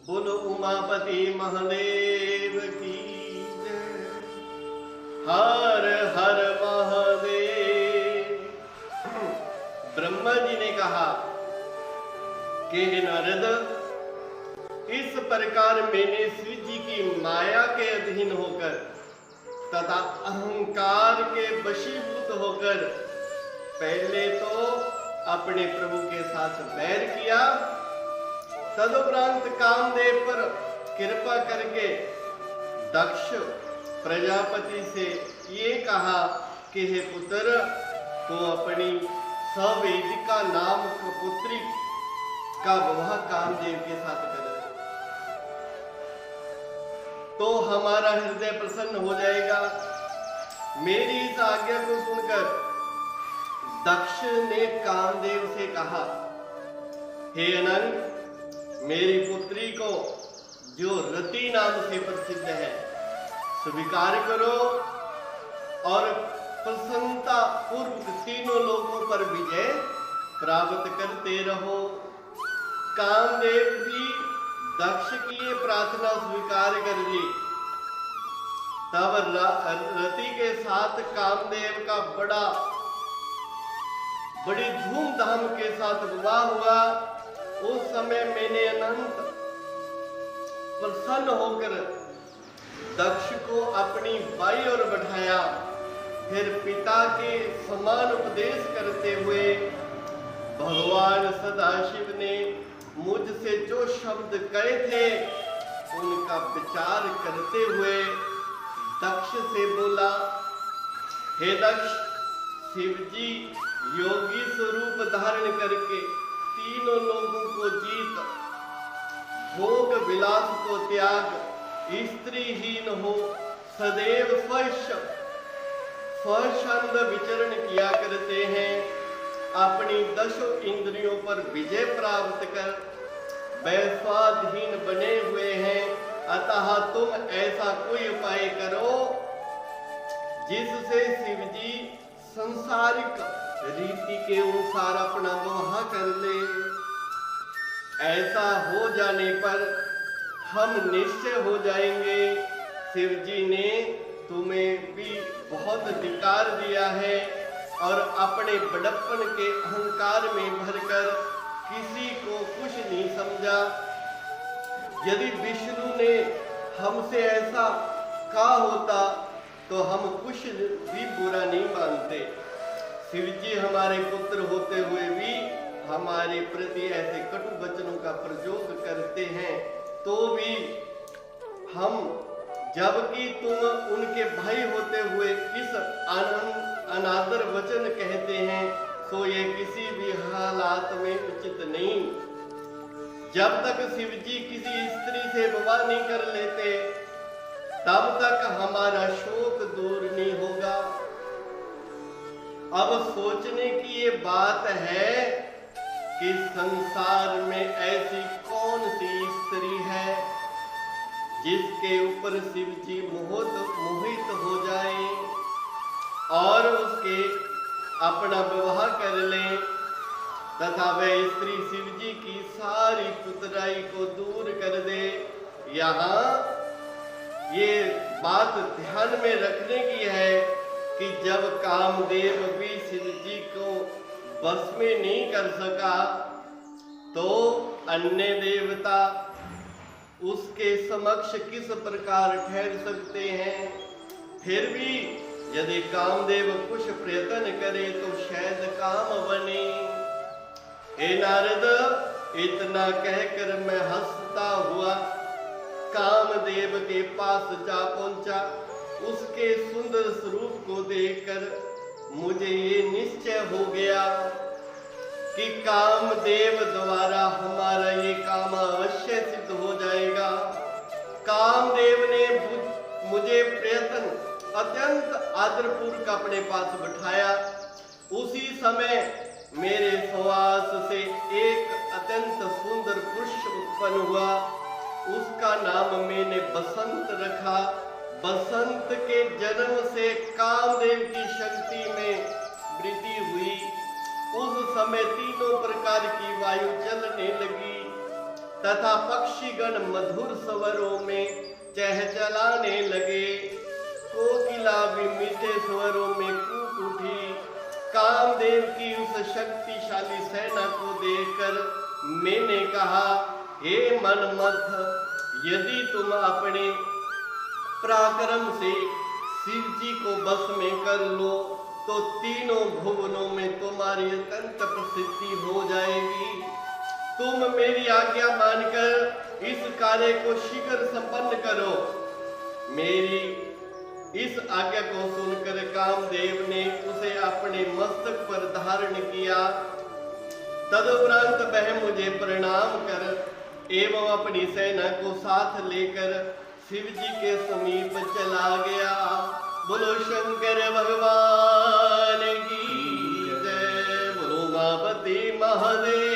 बोलो उमापति महादेव की जय। हर हर महादेव। ब्रह्मा जी ने कहा कि हे नारद, इस प्रकार मैंने शिव जी की माया के अधीन होकर तथा अहंकार के वशीभूत होकर पहले तो अपने प्रभु के साथ बैर किया, तदुपरांत कामदेव पर कृपा करके दक्ष प्रजापति से ये कहा कि हे पुत्र, तो अपनी सवेदिका नाम पुत्री का विवाह कामदेव के साथ कर, तो हमारा हृदय प्रसन्न हो जाएगा। मेरी इस आज्ञा को सुनकर दक्ष ने कामदेव से कहा, हे अनंत, मेरी पुत्री को जो रति नाम से प्रसिद्ध है स्वीकार करो और प्रसन्नता पूर्वक तीनों लोगों पर विजय प्राप्त करते रहो। कामदेव भी दक्ष की ये प्रार्थना स्वीकार कर ली। तब रति के साथ कामदेव का बड़ी धूमधाम के साथ विवाह हुआ। उस समय मैंने अनंत प्रसन्न होकर दक्ष को अपनी बाई ओर बैठाया। फिर पिता के समान उपदेश करते हुए भगवान सदाशिव ने मुझसे जो शब्द कहे थे उनका विचार करते हुए दक्ष से बोला, हे दक्ष, शिव जी योगी स्वरूप धारण करके तीनों लोगों को जीत, भोग विलास को त्याग, स्त्रीहीन हो सदैव स्वच्छंद विचरण किया करते हैं। अपनी 10 इंद्रियों पर विजय प्राप्त कर वैश्वाधीन बने हुए हैं। अतः तुम ऐसा कोई उपाय करो जिससे शिव जी संसारिक रीति के अनुसार अपना विवाह कर ले। ऐसा हो जाने पर हम निश्चय हो जाएंगे शिव जी ने तुम्हें भी बहुत धिक्कार दिया है और अपने बड़प्पन के अहंकार में भरकर किसी को कुछ नहीं समझा। यदि विष्णु ने हमसे ऐसा कहा होता तो हम कुछ भी बुरा नहीं मानते। शिव जी हमारे पुत्र होते हुए भी हमारे प्रति ऐसे कटु वचनों का प्रयोग करते हैं, तो भी हम, जबकि तुम उनके भाई होते हुए इस अनादर वचन कहते हैं, तो ये किसी भी हालात में उचित नहीं। जब तक शिव जी किसी स्त्री से विवाह नहीं कर लेते तब तक हमारा शोक दूर नहीं होगा। अब सोचने की ये बात है कि संसार में ऐसी कौन सी स्त्री है जिसके ऊपर शिव जी मोहित हो जाए और उसके अपना विवाह कर लें तथा वह स्त्री शिव जी की सारी पुतराई को दूर कर दे। यहाँ ये बात ध्यान में रखने की है कि जब कामदेव भी शिव जी को बस में नहीं कर सका तो अन्य देवता उसके समक्ष किस प्रकार ठहर सकते हैं। फिर भी यदि कामदेव कुछ प्रयत्न करे तो शायद काम बने। हे नारद, इतना कहकर मैं हंसता हुआ कामदेव के पास जा पहुंचा। उसके सुंदर स्वरूप को देखकर मुझे ये निश्चय हो गया कि कामदेव द्वारा हमारा ये काम अवश्य सिद्ध हो जाएगा। कामदेव ने मुझे अत्यंत आदरपूर्वक अपने पास बिठाया। उसी समय मेरे श्वास से एक अत्यंत सुंदर पुरुष उत्पन्न हुआ। उसका नाम मैंने बसंत रखा। बसंत के जन्म से कामदेव की शक्ति में वृद्धि हुई। उस समय तीनों प्रकार की वायु चलने लगी। तथा पक्षीगण मधुर स्वरों में चहचलाने लगे। कोकिला भी मीठे स्वरों में कूक उठी। कामदेव की उस शक्तिशाली सेना को देखकर मैंने कहा, हे मनमथ, यदि तुम अपने पराक्रम से शिव जी को बस में कर लो तो तीनों भुवनों में तुम्हारी अत्यंत प्रसिद्धि हो जाएगी। तुम मेरी आज्ञा मानकर इस कार्य को शीघ्र संपन्न करो। मेरी इस आज्ञा को सुनकर कामदेव ने उसे अपने मस्तक पर धारण किया। तदुपरांत वह मुझे प्रणाम कर एवं अपनी सेना को साथ लेकर शिव जी के समीप चला गया। बोलो शंकर भगवान की जय, बोलो उमापति महादेव